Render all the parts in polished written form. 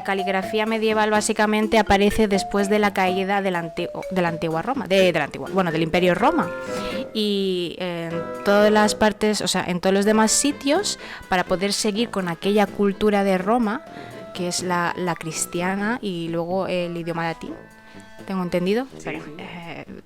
la caligrafía medieval básicamente aparece después de la caída de la antigua Roma, del Imperio Roma. Y en todas las partes, o sea, en todos los demás sitios, para poder seguir con aquella cultura de Roma, que es la cristiana y luego el idioma latín, ¿tengo entendido? Sí.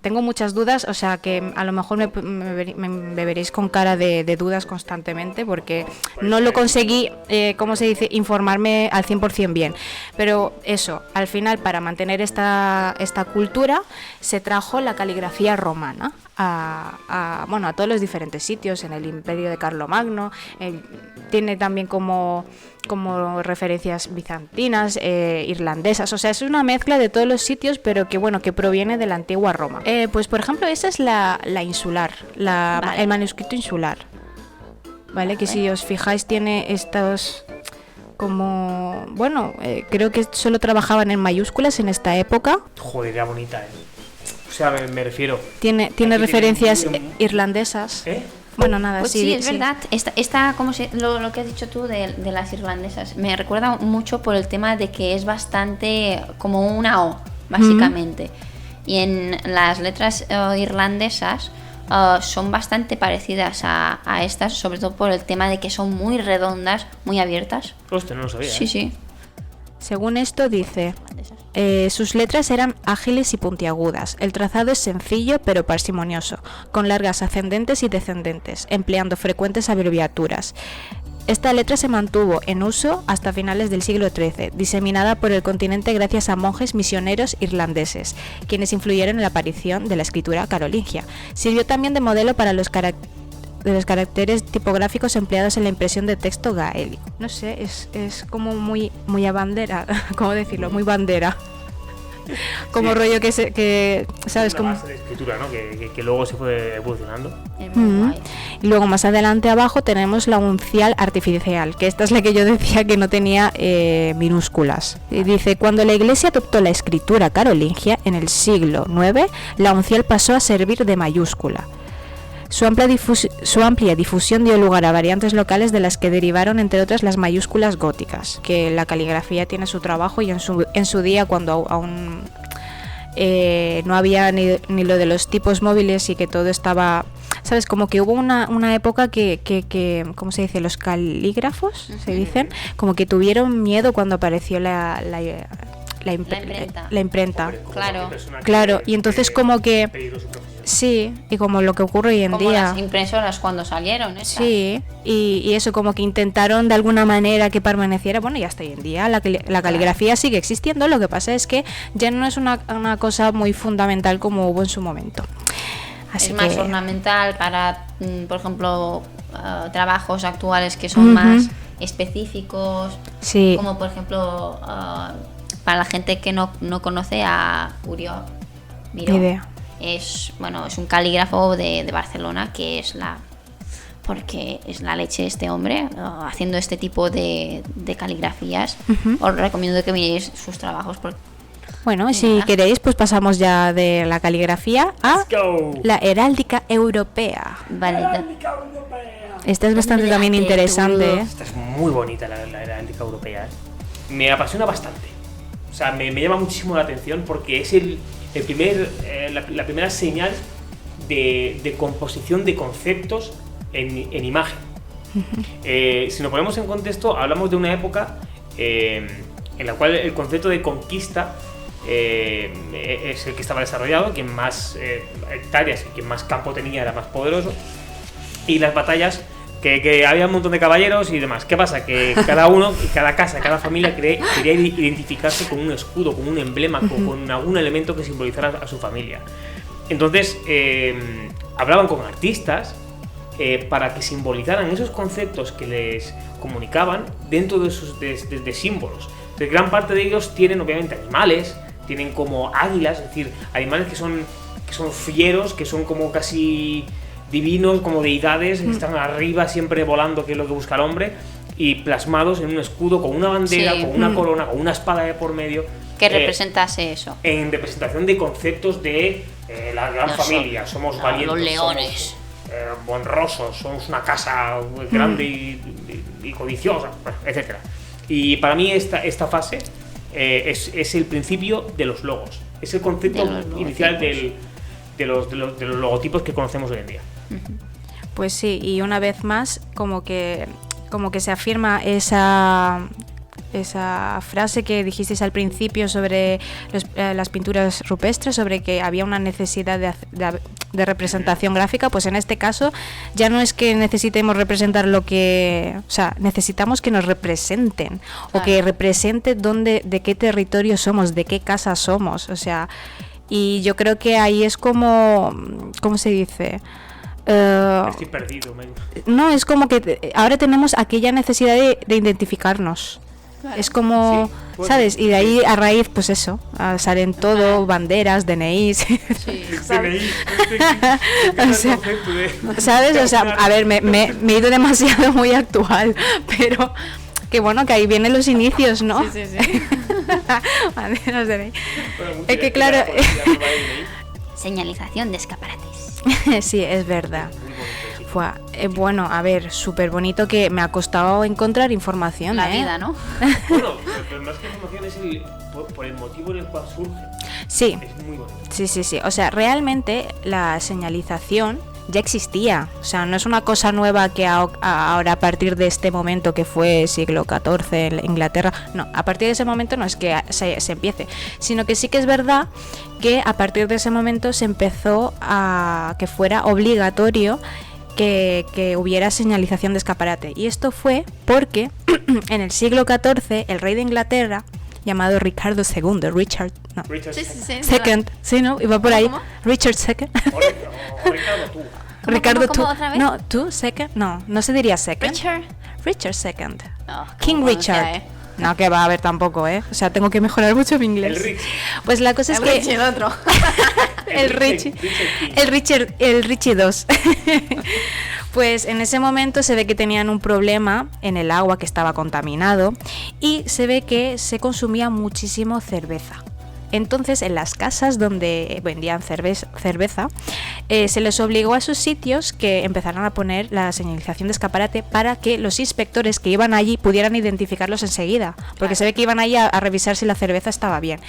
Tengo muchas dudas, o sea que a lo mejor me veréis con cara de dudas constantemente porque no lo conseguí, ¿cómo se dice?, informarme al 100% bien. Pero eso, al final, para mantener esta cultura, se trajo la caligrafía romana a todos los diferentes sitios, en el imperio de Carlomagno, tiene también como referencias bizantinas, irlandesas, o sea, es una mezcla de todos los sitios, pero que proviene de la antigua Roma. Pues por ejemplo, esa es la insular, vale. El manuscrito insular, ¿vale? Que si os fijáis tiene estos como, creo que solo trabajaban en mayúsculas en esta época. Joder, era bonita, O sea, me refiero... Tiene referencias irlandesas. Bueno, nada, pues sí, es verdad. Esta lo que has dicho tú de las irlandesas, me recuerda mucho por el tema de que es bastante como una O, básicamente. Y en las letras irlandesas son bastante parecidas a estas, sobre todo por el tema de que son muy redondas, muy abiertas. Hostia, no lo sabía. Sí. Según esto dice, sus letras eran ágiles y puntiagudas. El trazado es sencillo pero parsimonioso, con largas ascendentes y descendentes, empleando frecuentes abreviaturas. Esta letra se mantuvo en uso hasta finales del siglo XIII, diseminada por el continente gracias a monjes misioneros irlandeses, quienes influyeron en la aparición de la escritura carolingia. Sirvió también de modelo para los caracteres tipográficos empleados en la impresión de texto gaélico. No sé, es como muy a bandera, ¿cómo decirlo? Muy bandera. Como sí. Rollo que ¿sabes? Una base de escritura, ¿no? Que luego se fue evolucionando. Y luego más adelante abajo tenemos la uncial artificial, que esta es la que yo decía que no tenía minúsculas. Y dice, cuando la Iglesia adoptó la escritura carolingia en el siglo IX, la uncial pasó a servir de mayúscula. Su amplia difusión dio lugar a variantes locales de las que derivaron, entre otras, las mayúsculas góticas, que la caligrafía tiene su trabajo y en su día, cuando aún no había ni lo de los tipos móviles y que todo estaba... ¿Sabes? Como que hubo una época que ¿cómo se dice? Los calígrafos, se dicen, como que tuvieron miedo cuando apareció la imprenta. Claro, y entonces como que... Sí, y como lo que ocurre hoy en como día. Las impresoras cuando salieron, ¿esa? Sí, y eso como que intentaron de alguna manera que permaneciera, bueno, y hasta hoy en día la caligrafía sigue existiendo, lo que pasa es que ya no es una cosa muy fundamental como hubo en su momento. Así es más ornamental para, por ejemplo, trabajos actuales que son más específicos, sí. Como por ejemplo, para la gente que no conoce a Uriol Miró. Es un calígrafo de Barcelona, que porque es la leche este hombre haciendo este tipo de caligrafías. Os recomiendo que miréis sus trabajos. Bueno, si queréis, pues pasamos ya de la caligrafía a la heráldica europea. Vale. Esta es bastante también interesante. Esta es muy bonita, la heráldica europea. Me apasiona bastante. O sea, me llama muchísimo la atención porque es la primera señal de composición de conceptos en imagen. Si nos ponemos en contexto, hablamos de una época en la cual el concepto de conquista es el que estaba desarrollado, quien más hectáreas y quien más campo tenía era más poderoso, y las batallas que había un montón de caballeros y demás. ¿Qué pasa? Que cada uno, cada casa, cada familia quería identificarse con un escudo, con un emblema, con algún elemento que simbolizara a su familia. Entonces hablaban con artistas para que simbolizaran esos conceptos que les comunicaban dentro de sus de símbolos. Entonces, gran parte de ellos tienen obviamente animales, tienen como águilas, es decir, animales que son fieros, que son como casi divinos, como deidades, que están arriba siempre volando, que es lo que busca el hombre, y plasmados en un escudo con una bandera, con una corona, con una espada de por medio. Que representase eso. En representación de conceptos de la gran familia, somos valientes, los leones, somos honrosos, somos una casa grande y codiciosa, etcétera. Y para mí esta fase es el principio de los logos. Es el concepto inicial de los logotipos que conocemos hoy en día. Pues sí, y una vez más, como que se afirma esa frase que dijisteis al principio sobre las pinturas rupestres, sobre que había una necesidad de representación gráfica. Pues en este caso ya no es que necesitemos representar o sea, necesitamos que nos representen, o que represente de qué territorio somos, de qué casa somos, o sea, y yo creo que ahí es ¿cómo se dice? Estoy perdido, man. No, es como que ahora tenemos aquella necesidad de identificarnos. Claro. Es como, sí, ¿sabes? Y de ahí a raíz, pues eso, salen todo, banderas, DNIs. Sí. ¿Sabes? O sea, ¿sabes? O sea, a ver, me he ido demasiado muy actual, pero que bueno, que ahí vienen los inicios, ¿no? Sí. Banderas, DNI. Es que claro... Señalización de escaparates. Sí, es verdad. Bueno, a ver, súper bonito, que me ha costado encontrar información. La vida, ¿no? Bueno, pero más que información es por el motivo en el cual surge. Sí. Es muy bonito. Sí. O sea, realmente la señalización ya existía. O sea, no es una cosa nueva que ahora, a partir de este momento que fue siglo XIV en Inglaterra. No, a partir de ese momento no es que se empiece, sino que sí que es verdad que a partir de ese momento se empezó a que fuera obligatorio que hubiera señalización de escaparate. Y esto fue porque en el siglo XIV el rey de Inglaterra, llamado Ricardo II, Richard Second, sí, ¿no? Iba por ahí. ¿Cómo? Richard II. Ricardo tú. No, tú, Second. No se diría Second. Richard II. Oh, King Richard. No, que va a haber tampoco, O sea, tengo que mejorar mucho mi inglés. El Rich. Pues la cosa es que... El otro. El Richie 2. Pues en ese momento se ve que tenían un problema en el agua, que estaba contaminado, y se ve que se consumía muchísimo cerveza. Entonces, en las casas donde vendían cerveza, se les obligó a sus sitios que empezaran a poner la señalización de escaparate para que los inspectores que iban allí pudieran identificarlos enseguida, porque se ve que iban allí a revisar si la cerveza estaba bien.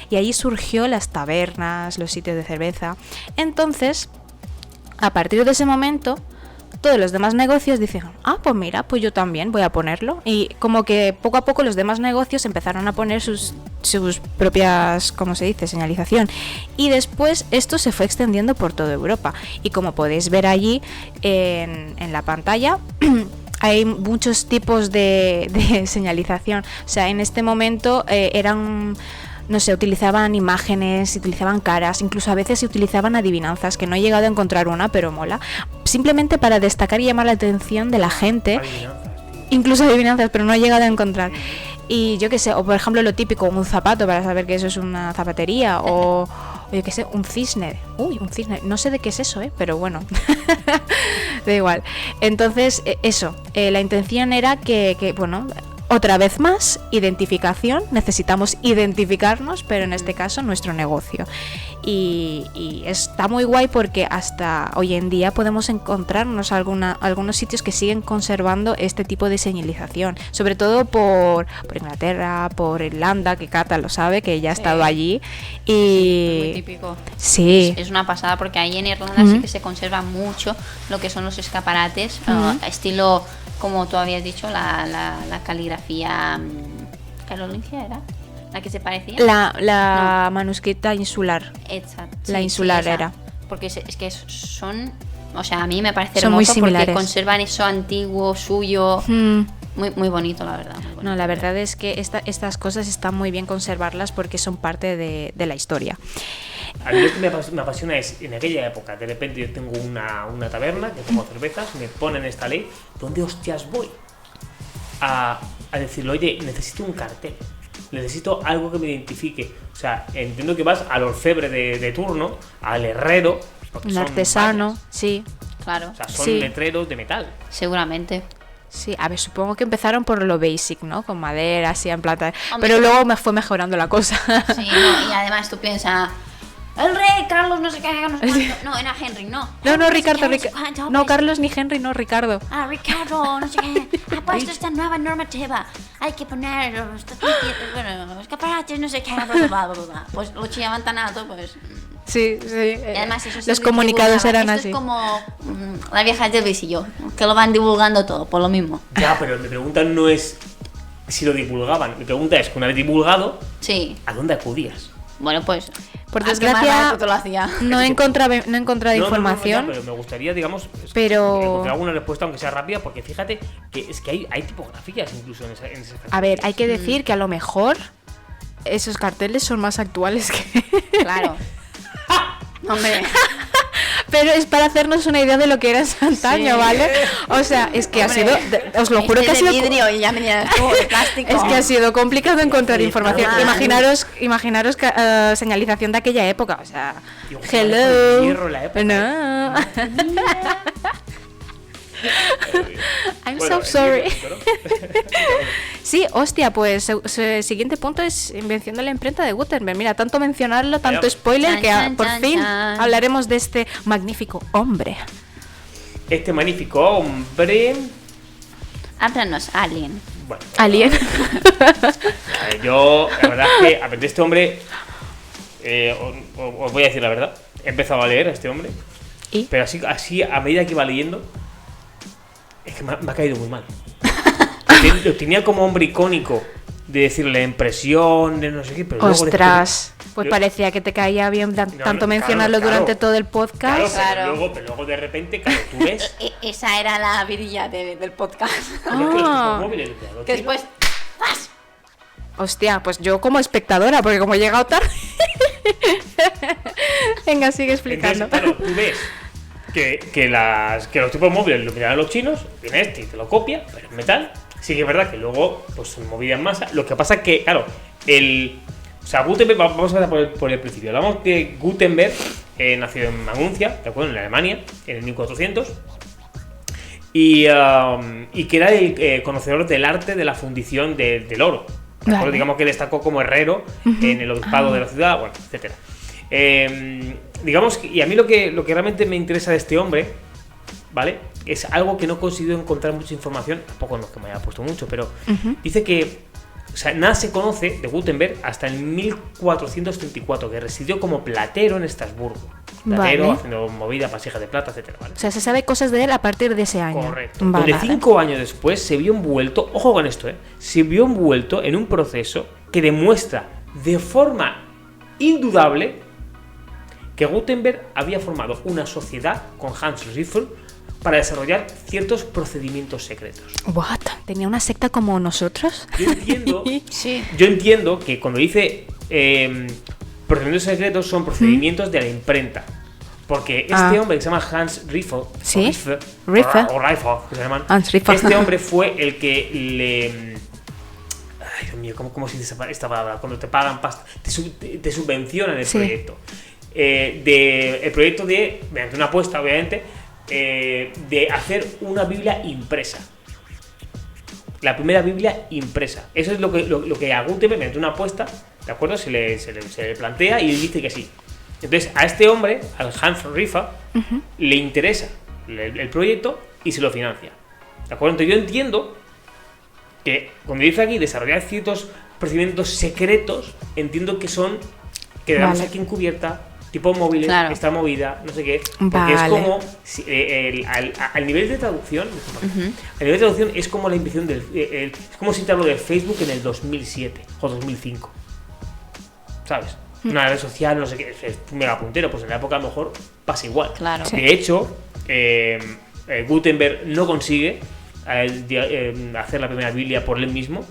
Y ahí surgió las tabernas, los sitios de cerveza. Entonces, a partir de ese momento, todos los demás negocios dijeron, pues mira, pues yo también voy a ponerlo. Y como que poco a poco los demás negocios empezaron a poner sus propias, ¿cómo se dice?, señalización. Y después esto se fue extendiendo por toda Europa. Y como podéis ver allí en la pantalla, hay muchos tipos de señalización. O sea, en este momento no sé, utilizaban imágenes, utilizaban caras, incluso a veces se utilizaban adivinanzas, que no he llegado a encontrar una, pero mola. Simplemente para destacar y llamar la atención de la gente. Incluso adivinanzas, pero no he llegado a encontrar. Y yo qué sé, o por ejemplo lo típico, un zapato para saber que eso es una zapatería, o yo qué sé, un cisne. Un cisne, no sé de qué es eso, pero bueno, da igual. Entonces, eso, la intención era que bueno... Otra vez más, identificación, necesitamos identificarnos, pero en este caso nuestro negocio. Y está muy guay porque hasta hoy en día podemos encontrarnos algunos sitios que siguen conservando este tipo de señalización, sobre todo por Inglaterra, por Irlanda, que Cata lo sabe, que ya ha estado allí. Y muy típico. Sí. Es una pasada porque ahí en Irlanda sí que se conserva mucho lo que son los escaparates, estilo... Como tú habías dicho, la caligrafía carolingia era la que se parecía. La manuscrita insular. Exacto. La insular era. Porque es que son, o sea, a mí me parece son hermoso muy similares. Porque conservan eso antiguo suyo. Muy, muy bonito, la verdad. Muy bonito. No, la verdad es que estas cosas están muy bien conservarlas porque son parte de la historia. A mí lo que me apasiona es, en aquella época, de repente yo tengo una taberna, que tomo cervezas, me ponen esta ley, ¿dónde hostias voy? A decirle, oye, necesito un cartel, necesito algo que me identifique. O sea, entiendo que vas al orfebre de turno, al herrero, un artesano, vallas. Sí. Claro. O sea, son letreros de metal. Seguramente. Sí, a ver, supongo que empezaron por lo basic, ¿no? Con madera, así en plata. Hombre, pero luego me fue mejorando la cosa. Sí, no, y además tú piensas, el rey Carlos no sé qué, no sé cuánto. No, era Henry, no. No, Ricardo, no sé cuánto, no, pues. Carlos ni Henry, no, Ricardo. Ricardo, no sé qué, ha puesto esta nueva normativa. Hay que poner los escaparates, no sé qué, bla, bla, bla, bla, bla. Pues lo chillaban tan alto, pues. Sí. Y además eso Los se comunicados divulgaba. eran Esto así. es como las viejas del visillo, que lo van divulgando todo, por lo mismo. Ya, pero mi pregunta no es si lo divulgaban. Mi pregunta es que una vez divulgado, Sí. ¿a dónde acudías? Bueno, pues. Por ¿a qué desgracia, más barato te lo hacía? no he encontrado No, información. ya, pero me gustaría, digamos, Pero- encontrar alguna respuesta, aunque sea rápida, porque fíjate que es que hay tipografías incluso en ese A ver, hay que decir que a lo mejor esos carteles son más actuales que... Claro. Hombre. Pero es para hacernos una idea de lo que era antaño, Sí. ¿vale? O sea, es que Hombre, ha sido... Os lo juro que ha de sido... vidrio y ya me dirás tú, de plástico. Es que ha sido complicado encontrar Sí, información. normal. Imaginaros señalización de aquella época. O sea, Digo, hello. con el hierro en la época. No. I'm Bueno, so sorry. entiendo, Sí, hostia, pues siguiente punto es invención de la imprenta de Gutenberg. Mira, tanto mencionarlo, tanto Veamos. spoiler, Chan, que chan, por chan, fin chan. hablaremos de este magnífico hombre. Este magnífico hombre. Háblanos, Alien. Bueno, Alien. a ver, yo, la verdad es que, a ver, de este hombre, os voy a decir la verdad. He empezado a leer a este hombre, ¿Y? pero así a medida que iba leyendo, es que me ha caído muy mal. Lo tenía como hombre icónico de decirle impresión, de no sé qué, pero luego Ostras, pues yo- parecía que te caía bien tanto no, mencionarlo claro, durante claro. todo el Claro, podcast. Claro. pero luego de repente, claro, tú ves Esa era la vidilla del podcast. que los Ah. móviles, los Que chinos, después. ¡zas! Hostia, pues yo como espectadora, porque como he llegado tarde. Venga, sigue explicando. entonces, claro, tú ves que los tipos móviles lo miran a los chinos, viene este y te lo copia, pero en metal. Sí que es verdad que luego, pues movida en masa. Lo que pasa es que, claro, o sea, Gutenberg, vamos a empezar por el principio. Hablamos que Gutenberg nació en Maguncia, ¿de acuerdo? En Alemania, en el 1400. Y que era el conocedor del arte de la fundición del oro. ¿De acuerdo? Vale. Digamos que destacó como herrero en el obispado de la ciudad, bueno, etcétera. Digamos que, y a mí lo que realmente me interesa de este hombre, ¿vale? Es algo que no he conseguido encontrar mucha información, tampoco no es que me haya puesto mucho, pero dice que, o sea, nada se conoce de Gutenberg hasta en 1434, que residió como platero en Estrasburgo. Platero, Vale. haciendo movida, vasijas de plata, etcétera, ¿vale? O sea, se sabe cosas de él a partir de ese año. Correcto. Vale. Donde 5 años después se vio envuelto, ojo con esto, se vio envuelto en un proceso que demuestra de forma indudable que Gutenberg había formado una sociedad con Hans Riffel para desarrollar ciertos procedimientos secretos. What? ¿Tenía una secta como nosotros? Sí. Yo entiendo que cuando dice procedimientos secretos son procedimientos de la imprenta. Porque este hombre que se llama Hans Riffel, Sí. o Riffel. Riffel, que se llaman, Hans Riffel. este hombre fue el que le... Ay, Dios mío, ¿cómo se dice esta palabra? Cuando te pagan pasta, te subvencionan el Sí. proyecto. El proyecto de, mediante una apuesta, obviamente, de hacer una Biblia impresa. La primera Biblia impresa. Eso es lo que a Gutenberg, mediante una apuesta, ¿de acuerdo? Se le plantea y él dice que sí. Entonces, a este hombre, al Hans Riffel, le interesa el proyecto y se lo financia. ¿De acuerdo? Entonces, yo entiendo que cuando dice aquí desarrollar ciertos procedimientos secretos, entiendo que son que le damos Vale. aquí encubierta, tipo móviles, Claro. esta movida, no sé qué, porque Vale. es como al nivel de traducción, al nivel de traducción es como la invención del es como si te hablo de Facebook en el 2007 o 2005, ¿sabes? Una red social, no sé qué, es mega puntero, pues en la época a lo mejor pasa igual. Claro. Sí. De hecho, Gutenberg no consigue hacer la primera Biblia por él mismo.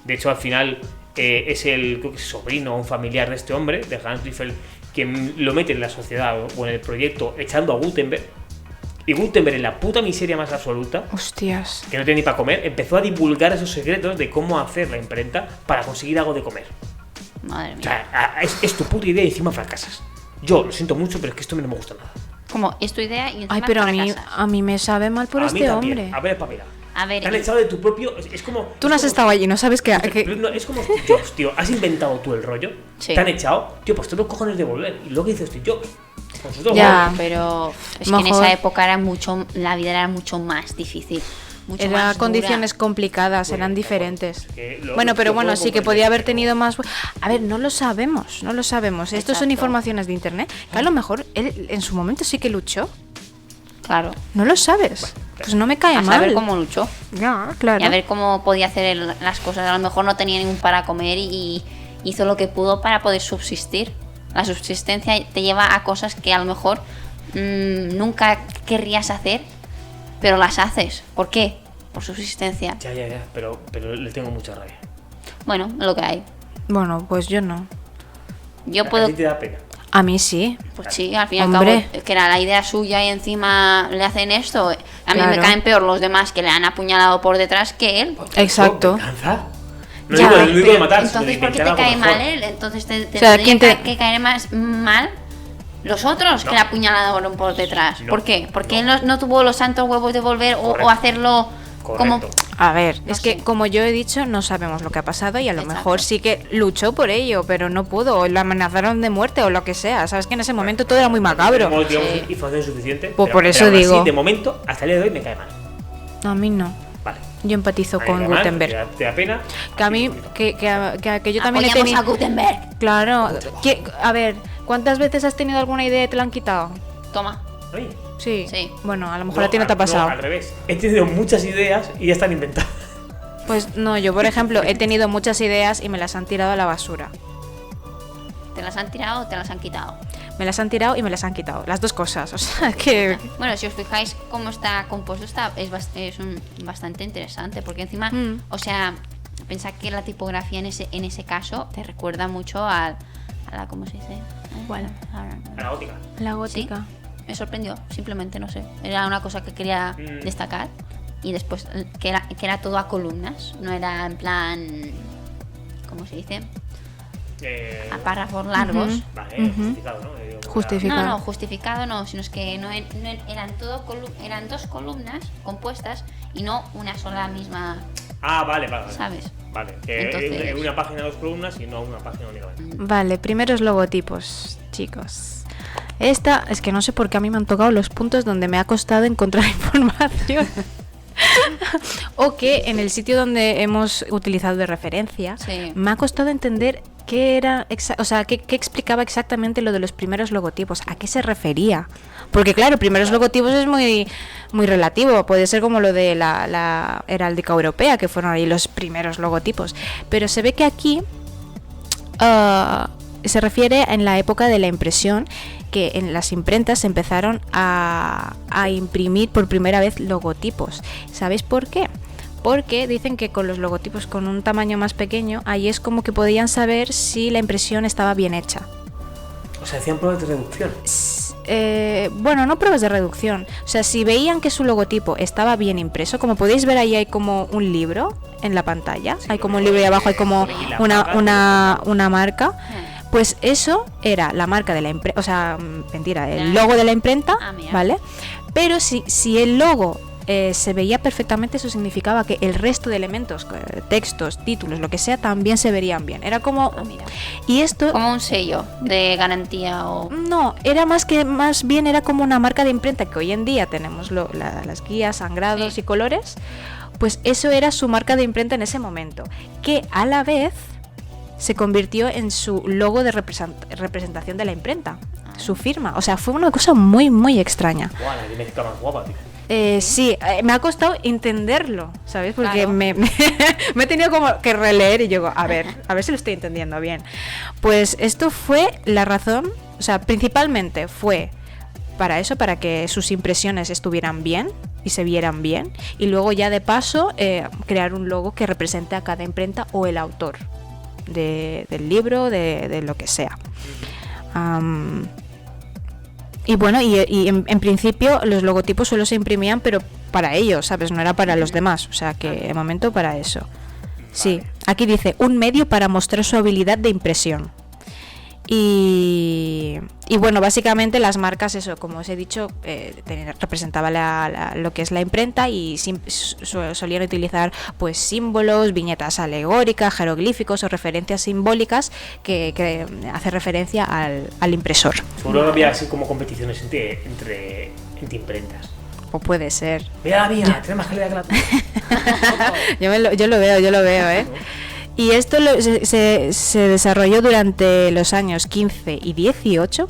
De hecho, al final es creo que es sobrino o un familiar de este hombre, de Hans Riffel, quien lo mete en la sociedad o en el proyecto echando a Gutenberg. Y Gutenberg, en la puta miseria más absoluta, Hostias. que no tenía ni para comer, empezó a divulgar esos secretos de cómo hacer la imprenta para conseguir algo de comer. Madre O mía. sea, es tu puta idea y encima fracasas. Yo lo siento mucho, pero es que esto no me gusta nada. Como es tu idea y encima Ay, pero fracasas. a mí me sabe mal por A mí este también. hombre. A ver, papel. A ver, te han echado de tu propio... Es como... Tú no has estado allí, no sabes qué... No, es como Steve Jobs, tío. Has inventado tú el rollo, Sí. te han echado, tío, pues te los cojones de volver. Y luego dice Steve Jobs. Nosotros Ya. pero es que en Mejor. esa época la vida era mucho más difícil. Mucho Eran más dura. condiciones complicadas, eran Bueno, diferentes. es que lo Bueno, pero bueno, puedo sí que comprender, podía haber pero- tenido más... A ver, no lo sabemos, no lo sabemos. Estos son Exacto. informaciones de internet que a lo mejor él en su momento sí que luchó. Claro. No lo sabes. Pues no me cae A mal. saber cómo luchó. Ya, claro. Y a ver cómo podía hacer las cosas. A lo mejor no tenía ningún para comer y hizo lo que pudo para poder subsistir. La subsistencia te lleva a cosas que a lo mejor nunca querrías hacer, pero las haces. ¿Por qué? Por subsistencia. Ya, pero le tengo mucha rabia. Bueno, lo que hay. Bueno, pues yo no. Yo A puedo... ti te da pena. A mí sí. Pues sí, al fin y al Hombre. cabo, que era la idea suya y encima le hacen esto. A mí me Claro. caen peor los demás que le han apuñalado por detrás que él. Exacto. ¿Venganza? No Ya, digo, no digo de matar, Entonces, sino de ¿por qué te inventar cae algo mal mejor. él? Entonces te O sea, tendrían ¿quién te- que caer más mal los otros que No. le apuñalaron por detrás. No, ¿Por qué? Porque no. él no tuvo los santos huevos de volver o Correcto. hacerlo como... Correcto. A ver, No es que sé. como yo he dicho, no sabemos lo que ha pasado y a lo Exacto. mejor sí que luchó por ello, pero no pudo, o lo amenazaron de muerte o lo que sea. Sabes que en ese momento todo era muy macabro. Tenemos, digamos, Sí. información suficiente. Pues por eso aún así, digo. de momento, hasta el día de hoy me cae mal. A mí no. Vale. Yo empatizo Me con cae mal, Gutenberg. te da pena. Que a mí, que yo también he Apoyamos tenido... a Gutenberg. Claro, a ver, ¿cuántas veces has tenido alguna idea y te la han quitado? Toma. Oye, Sí. Sí. Bueno, a lo mejor a ti no te ha pasado. al revés. He tenido muchas ideas y ya están inventadas. Pues no, yo por ejemplo he tenido muchas ideas y me las han tirado a la basura. ¿Te las han tirado o te las han quitado? Me las han tirado y me las han quitado. Las dos cosas. O sea que... Bueno, si os fijáis cómo está compuesto, bastante interesante, porque encima, Mm. o sea, pensad que la tipografía en ese caso te recuerda mucho a la, ¿cómo se dice? ¿Cuál? A la gótica. La Sí, gótica. me sorprendió, simplemente, no sé. Era una cosa que quería destacar. Y después, que era todo a columnas, no era en plan, ¿cómo se dice? A párrafos largos. Ujú. Vale, Ujú. justificado, ¿no? Digo, Justificado. No, justificado no, sino es que no eran eran dos columnas compuestas y no una sola misma, Ah, vale. ¿sabes? Vale, que Entonces- en una página dos columnas y no una página únicamente. Vale, primeros logotipos, chicos. Esta, es que no sé por qué a mí me han tocado los puntos donde me ha costado encontrar información. O que en el sitio donde hemos utilizado de referencia, Sí. me ha costado entender qué era, o sea, qué explicaba exactamente lo de los primeros logotipos, a qué se refería. Porque claro, primeros logotipos es muy relativo, puede ser como lo de la heráldica europea, que fueron ahí los primeros logotipos. Pero se ve que aquí se refiere en la época de la impresión, que en las imprentas se empezaron a imprimir por primera vez logotipos. ¿Sabéis por qué? Porque dicen que con los logotipos con un tamaño más pequeño, ahí es como que podían saber si la impresión estaba bien hecha. O sea, hacían pruebas de reducción. Bueno, no pruebas de reducción. O sea, si veían que su logotipo estaba bien impreso, como podéis ver ahí hay como un libro en la pantalla, hay como un libro y abajo hay como Y la una marca. Pues eso era la marca de la imprenta, o sea, mentira, el logo de la imprenta, Ah, mira. ¿vale? Pero si el logo se veía perfectamente, eso significaba que el resto de elementos, textos, títulos, lo que sea, también se verían bien. Era como... Ah, mira. Y esto... Como un sello de garantía o... No, era más bien era como una marca de imprenta que hoy en día tenemos las guías, sangrados Sí. y colores. Pues eso era su marca de imprenta en ese momento, que a la vez se convirtió en su logo de representación de la imprenta, su firma. O sea, fue una cosa muy, muy extraña. Guau, la genética más guapa, tío. Sí, me ha costado entenderlo, ¿sabes? Porque Claro. me he tenido como que releer y digo, a ver si lo estoy entendiendo bien. Pues esto fue la razón, o sea, principalmente fue para eso, para que sus impresiones estuvieran bien y se vieran bien, y luego ya de paso crear un logo que represente a cada imprenta o el autor del libro, de lo que sea. Y bueno, y en principio los logotipos solo se imprimían, pero para ellos, ¿sabes? No era para los demás, o sea que de momento para eso. Sí, aquí dice, un medio para mostrar su habilidad de impresión. Y bueno, básicamente las marcas, eso, como os he dicho, representaba lo que es la imprenta y solían utilizar pues símbolos, viñetas alegóricas, jeroglíficos o referencias simbólicas que hace referencia al impresor. Seguro que había así como competiciones entre imprentas. O puede ser. Mira la mía, tiene más calidad que la tuya. Yo lo veo, ¿eh? Y esto se desarrolló durante los años 15 y 18,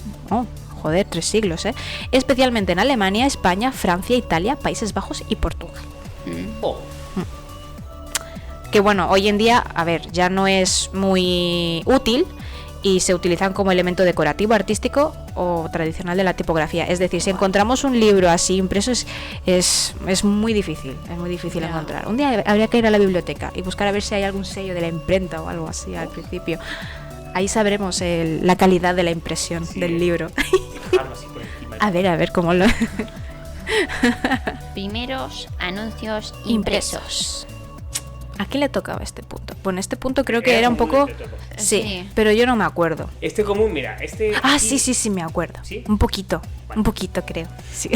3 siglos, especialmente en Alemania, España, Francia, Italia, Países Bajos y Portugal. Que bueno, hoy en día, a ver, ya no es muy útil y se utilizan como elemento decorativo, artístico o tradicional de la tipografía. Es decir, si encontramos un libro así impreso es muy difícil, encontrar. Un día habría que ir a la biblioteca y buscar a ver si hay algún sello de la imprenta o algo así al principio. Ahí sabremos la calidad de la impresión del libro. A ver cómo lo... Primeros anuncios impresos. ¿A quién le tocaba este punto? Bueno, este punto creo que era un poco... Sí, pero yo no me acuerdo. Este común, mira, sí, me acuerdo. ¿Sí? Un poquito creo. Sí.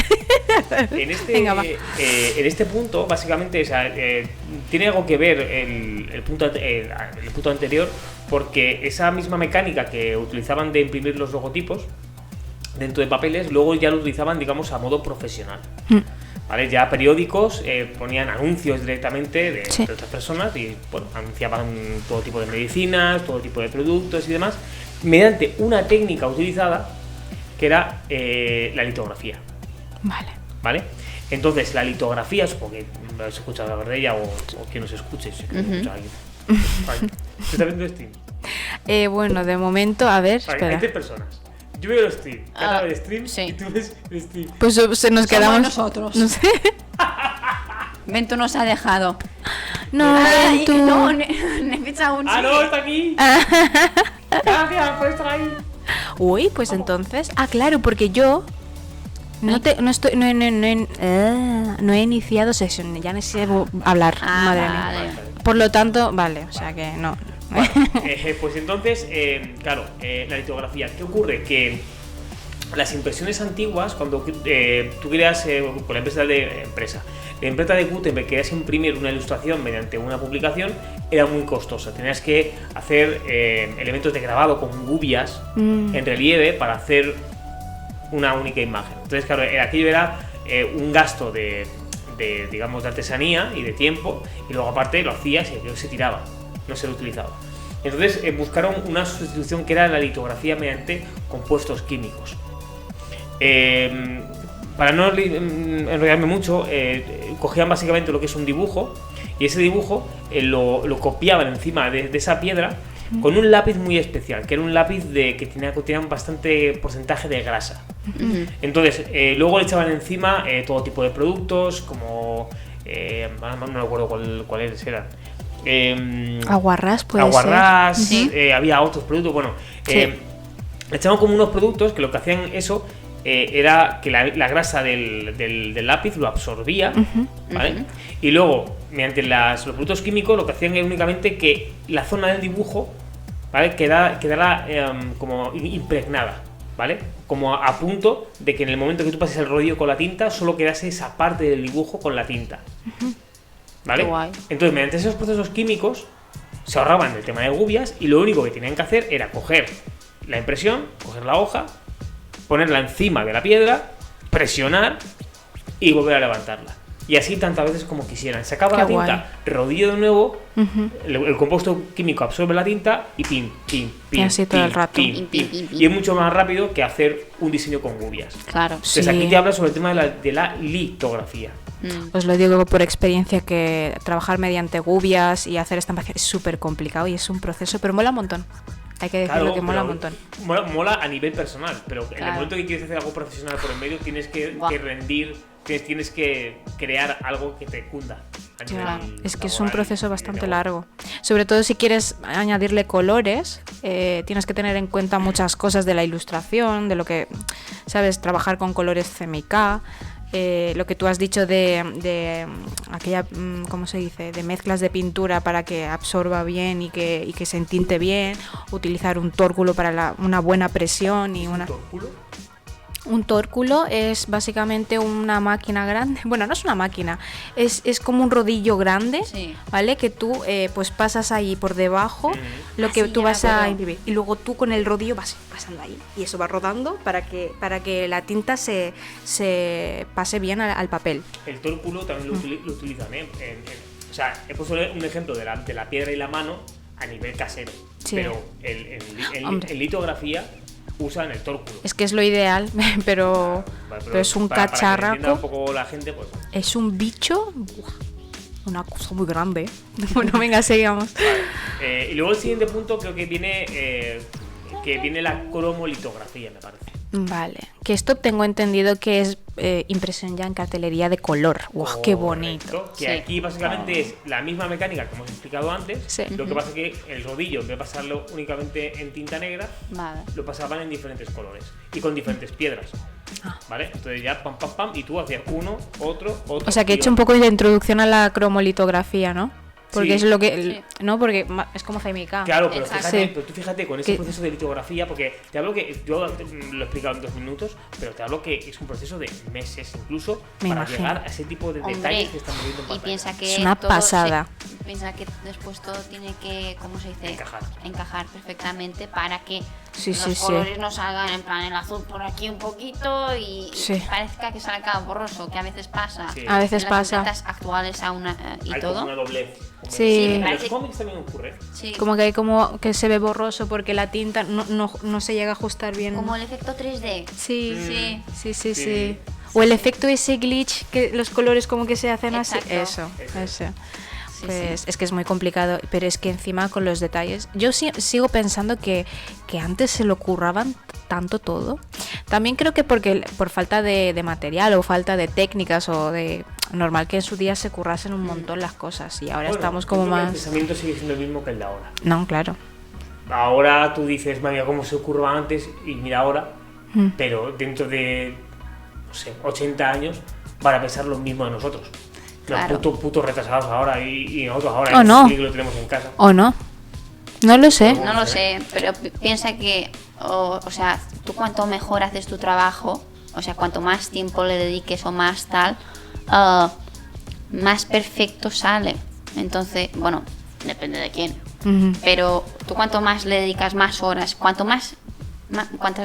Venga, va. En este punto, básicamente, o sea, tiene algo que ver el punto anterior, porque esa misma mecánica que utilizaban de imprimir los logotipos dentro de papeles, luego ya lo utilizaban, digamos, a modo profesional. ¿Vale? Ya periódicos ponían anuncios directamente de otras personas y bueno, anunciaban todo tipo de medicinas, todo tipo de productos y demás, mediante una técnica utilizada que era la litografía. Vale. Entonces, la litografía, supongo que habéis escuchado hablar de ella o que nos escuche, si escucha alguien. ¿Tú estás viendo stream? Bueno, de momento, a ver, espera. Hay 3 personas. Yo veo el stream, el stream sí. y tú ves el stream. Pues se nos quedamos nosotros. No sé. Ventu nos ha dejado. No, Ventu. No, Nefitza aún sí. No, está aquí. Gracias por estar ahí. Uy, pues entonces, claro, porque yo no he iniciado sesión, ya no sé hablar, madre mía. Por lo tanto, vale, o sea que no. Bueno, pues entonces, claro, la litografía. ¿Qué ocurre? Que las impresiones antiguas, cuando tú querías, con la imprenta de Gutenberg, querías imprimir una ilustración mediante una publicación, era muy costosa. Tenías que hacer elementos de grabado con gubias en relieve para hacer una única imagen. Entonces, claro, aquello era un gasto de artesanía y de tiempo, y luego aparte lo hacías y aquello se tiraba. No se lo utilizaba. Entonces buscaron una sustitución que era la litografía mediante compuestos químicos. Para no enrollarme mucho, cogían básicamente lo que es un dibujo y ese dibujo lo copiaban encima de esa piedra con un lápiz muy especial, que era un lápiz que tenía un bastante porcentaje de grasa. Entonces luego le echaban encima todo tipo de productos como no me acuerdo cuáles eran. Aguarrás puede ser. ¿Sí? Había otros productos, bueno, sí. Le echaban como unos productos que lo que hacían eso era que la grasa del lápiz lo absorbía, ¿vale? Y luego, mediante los productos químicos, lo que hacían era únicamente que la zona del dibujo, ¿vale? quedara como impregnada, ¿vale? Como a punto de que en el momento que tú pases el rodillo con la tinta, solo quedase esa parte del dibujo con la tinta. ¿Vale? Entonces, mediante esos procesos químicos se ahorraban el tema de gubias y lo único que tenían que hacer era coger la impresión, coger la hoja, ponerla encima de la piedra, presionar y volver a levantarla. Y así tantas veces como quisieran. Se acaba la tinta, rodillo de nuevo, el compuesto químico absorbe la tinta y pim, y así todo el rato. Y es mucho más rápido que hacer un diseño con gubias. Claro. Entonces aquí te habla sobre el tema de la litografía. Os lo digo por experiencia que trabajar mediante gubias y hacer estampación es súper complicado y es un proceso, pero mola un montón. Hay que decirlo, que mola un montón. Mola a nivel personal, pero en el momento que quieres hacer algo profesional por el medio tienes que rendir, tienes que crear algo que te cunda. Es que es un proceso bastante largo. Sobre todo si quieres añadirle colores, tienes que tener en cuenta muchas cosas de la ilustración, de lo que, ¿sabes? Trabajar con colores CMYK. lo que tú has dicho de aquella, ¿cómo se dice?, de mezclas de pintura para que absorba bien y que se entinte bien, utilizar un tórculo para una buena presión y una... ¿Tórculo? Un tórculo es básicamente una máquina grande, bueno, no es una máquina, es como un rodillo grande, Sí. ¿vale? Que tú pues pasas ahí por debajo lo que sí, tú ya me vas a acuerdo. imprimir y luego tú con el rodillo vas pasando ahí y eso va rodando para que la tinta se pase bien al papel. El tórculo también lo utilizan, ¿eh? O sea, he puesto un ejemplo de la piedra y la mano a nivel casero, Sí. pero Hombre. en litografía usan el tórculo. Es que es lo ideal, pero es un para que entienda cacharraco, un poco la gente, pues... es un bicho, ¡buah! Una cosa muy grande. Bueno, venga, sigamos. Y luego el siguiente punto creo que viene la cromolitografía, me parece. Vale, que esto tengo entendido que es impresión ya en cartelería de color. ¡Wow, qué bonito! Correcto, que Sí. aquí básicamente es la misma mecánica que hemos explicado antes. Sí. Lo que pasa es que el rodillo, en vez de pasarlo únicamente en tinta negra, Vale. lo pasaban en diferentes colores y con diferentes piedras. Ah. ¿Vale? Entonces ya pam, pam, pam, y tú hacías uno, otro. O sea, que he y hecho un otro. poco de introducción a la cromolitografía, ¿no? Porque Sí. es lo que... No, porque es como CMYK. Claro, pero, Exacto. Sí. pero tú fíjate con ese Que- proceso de litografía, porque te hablo que yo lo he explicado en 2 minutos, pero te hablo que es un proceso de meses incluso Me para imagino. llegar a ese tipo de Hombre, detalles que están viendo en y pantalla. piensa que Es una todo pasada. Piensa que después todo tiene que, ¿cómo se dice? Encajar. Perfectamente para que Sí, los sí, sí. colores no salgan en plan el azul por aquí un poquito y Sí. parezca que salga borroso, que a veces pasa. Sí. A veces en pasa. las letras actuales aún y Hay todo. como una doblez. Sí. En parece- los cómics también ocurre. Sí, Como que hay como que se ve borroso porque la tinta no se llega a ajustar bien. como el efecto 3D. Sí, Sí. sí, sí, Sí. sí. O el efecto ese glitch que los colores como que se hacen Exacto. así. Eso. Sí, Pues es que es muy complicado, pero es que encima con los detalles, yo sigo pensando que antes se lo curraban tanto todo. También creo que por falta de material o falta de técnicas o de normal que en su día se currasen un montón las cosas y ahora Bueno, estamos yo como creo que El más... pensamiento sigue siendo el mismo que el de ahora. No, claro. Ahora tú dices, mira cómo se ocurrió antes y mira ahora, pero dentro de, no sé, 80 años van a pensar lo mismo de nosotros. Los Claro. putos retrasados ahora y nosotros ahora Oh, no. que lo tenemos en casa. ¿O no? No lo sé. No lo sé, pero piensa que, o sea, tú cuanto mejor haces tu trabajo, o sea, cuanto más tiempo le dediques o más tal, más perfecto sale. Entonces, bueno, depende de quién. Ujú. Pero tú cuanto más le dedicas más horas, cuantas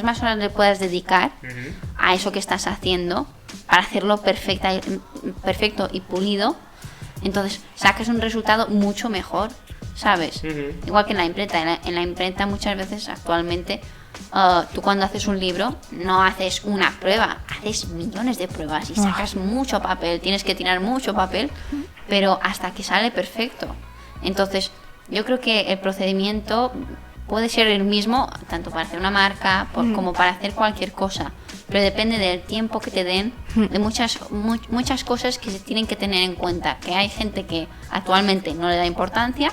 más horas le puedas dedicar Ujú. a eso que estás haciendo para hacerlo perfecto y pulido, entonces sacas un resultado mucho mejor, ¿sabes? Ujú. Igual que en la imprenta. En la imprenta muchas veces actualmente tú cuando haces un libro no haces una prueba, haces millones de pruebas y sacas mucho papel, tienes que tirar mucho papel, pero hasta que sale perfecto. Entonces yo creo que el procedimiento puede ser el mismo tanto para hacer una marca como para hacer cualquier cosa, pero depende del tiempo que te den, de muchas cosas que se tienen que tener en cuenta, que hay gente que actualmente no le da importancia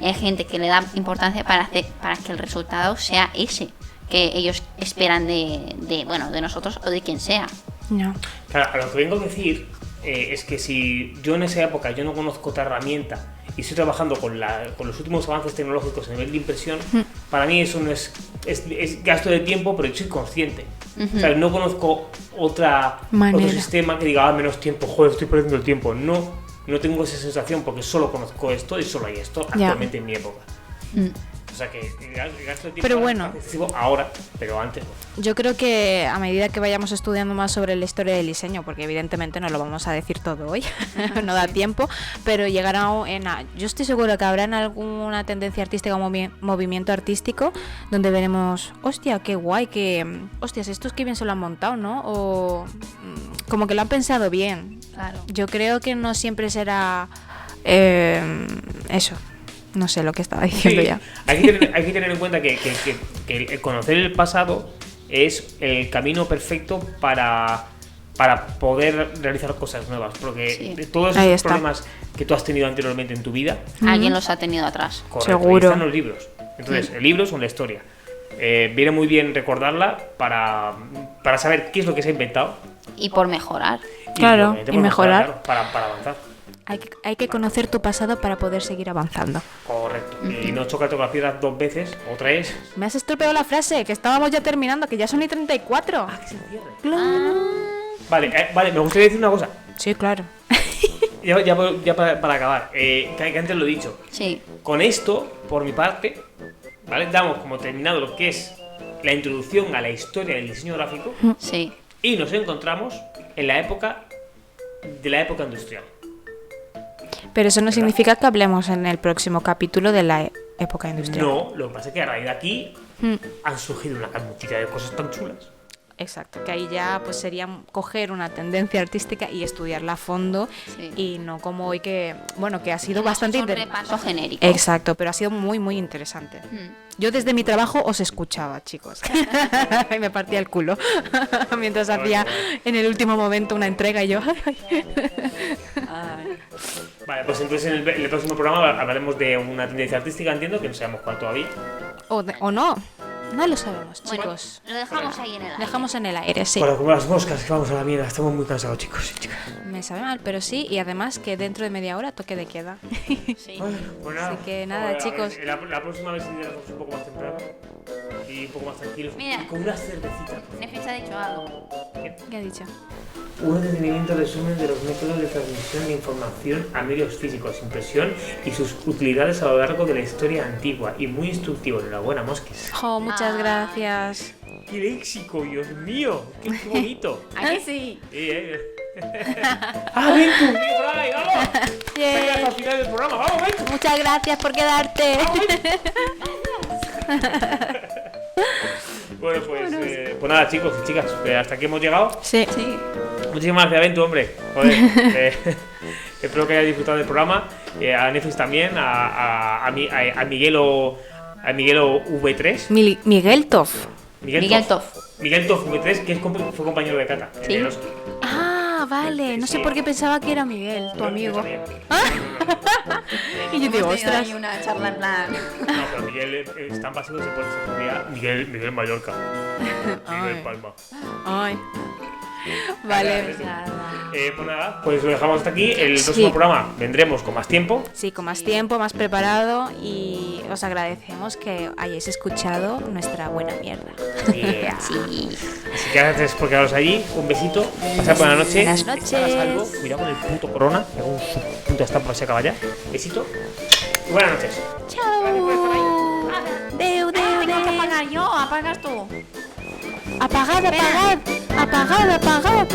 y hay gente que le da importancia para que el resultado sea ese que ellos esperan de nosotros o de quien sea. No. Claro, a lo que vengo a decir es que si yo en esa época yo no conozco otra herramienta y estoy trabajando con los últimos avances tecnológicos a nivel de impresión, para mí eso no es gasto de tiempo, pero yo soy consciente. O sea, no conozco otro Manera. sistema que diga, menos tiempo, joder, estoy perdiendo el tiempo. No tengo esa sensación porque solo conozco esto y solo hay esto Ya. actualmente en mi época. O sea que el gasto de tiempo Pero es bueno. excesivo ahora, pero antes no. Yo creo que a medida que vayamos estudiando más sobre la historia del diseño, porque evidentemente no lo vamos a decir todo hoy, no da tiempo, pero llegará yo estoy seguro que habrá en alguna tendencia artística o movimiento artístico donde veremos, hostia, qué guay, hostias, estos que bien se lo han montado, ¿no? O como que lo han pensado bien. Claro. Yo creo que no siempre será eso. No sé lo que estaba diciendo Sí, ya. hay que tener en cuenta que el conocer el pasado es el camino perfecto para poder realizar cosas nuevas. Porque Sí. todos Ahí esos está. problemas que tú has tenido anteriormente en tu vida, Alguien los ha tenido atrás. correcto, Seguro. ahí están los libros. Entonces, el libro es una historia. Viene muy bien recordarla para saber qué es lo que se ha inventado, y por mejorar. Claro, obviamente y por mejorar. claro, para avanzar. Hay que conocer tu pasado para poder seguir avanzando. Correcto. Y no chocarte con las piedras 2 veces o 3. Me has estropeado la frase, que estábamos ya terminando, que ya son y 34. Que se cierre. Claro. Vale, me gustaría decir una cosa. Sí, claro. Ya para acabar. Que antes lo he dicho. Sí. Con esto, por mi parte, ¿vale? Damos como terminado lo que es la introducción a la historia del diseño gráfico Sí. y nos encontramos en la época industrial. Pero eso no significa que hablemos en el próximo capítulo de la época industrial. No, lo que pasa es que a raíz de aquí Mm, han surgido una cantidad de cosas tan chulas. Exacto, que ahí ya pues sería coger una tendencia artística y estudiarla a fondo Sí. y no como hoy que, bueno, que ha sido bastante Un interesante. repaso genérico. Exacto, pero ha sido muy, muy interesante. Yo desde mi trabajo os escuchaba, chicos. Y me partía el culo mientras hacía en el último momento una entrega y yo... ay, ay. Vale, pues entonces en el próximo programa hablaremos de una tendencia artística, entiendo, que no sabemos cuál todavía. O no, no lo sabemos, Bueno, chicos. lo dejamos ahí en el aire. Dejamos en el aire, sí. Bueno, como las moscas, que vamos a la mierda, estamos muy cansados, chicos y chicas. Me sabe mal, pero sí, y además que dentro de media hora toque de queda. Sí. Bueno, pues nada. Así que nada, A ver, chicos. La próxima vez iremos un poco más temprano y un poco más tranquilos. Mira. Y con una cervecita. Netflix ha dicho algo. ¿Qué ha dicho? Un detenimiento resumen de los métodos de transmisión de información a medios físicos, impresión y sus utilidades a lo largo de la historia antigua. Y muy instructivo. Enhorabuena, Mosques. Oh, muchas gracias. ¡Qué léxico, Dios mío! ¡Qué bonito! ¿A que sí? ¡Ah, ven tú! ¡Bien por ahí! ¡Vamos! Yay. Venga, hasta el final del programa. ¡Vamos, ven tú! Muchas gracias por quedarte. Bueno, pues nada, chicos y chicas, hasta aquí hemos llegado. Sí. Sí. Muchísimas gracias, Ventu, hombre. Joder, espero que hayáis disfrutado del programa. A Netflix también, a Miguelo V3. Miguel Toff. Miguel Toff. Miguel Toff V3, que fue compañero de Cata. Sí. En Eroski. Ah, vale. No sé por qué pensaba que era Miguel, tu amigo. También. Y yo digo, Hemos tenido ostras. ahí una charla en plan. No, pero Miguel es tan básico que se ponía Miguel Mallorca. Miguel Ay. Palma. Ay. Vale. Pues nada, pues lo dejamos hasta aquí. El próximo programa vendremos con más tiempo. Sí, con más tiempo, más preparado y os agradecemos que hayáis escuchado nuestra buena mierda. Yeah. Sí. Así que gracias por quedaros allí. Un besito. Pasad buena noche. Buenas noches. Estad a salvo. Cuidado con el puto corona. Que hago un puta estampa se acaba ya. Besito. Y buenas noches. Chao. Deu, deu, Tengo que deu. apagar yo, apagas tú. Apagad, apagad. Apagad, apagad.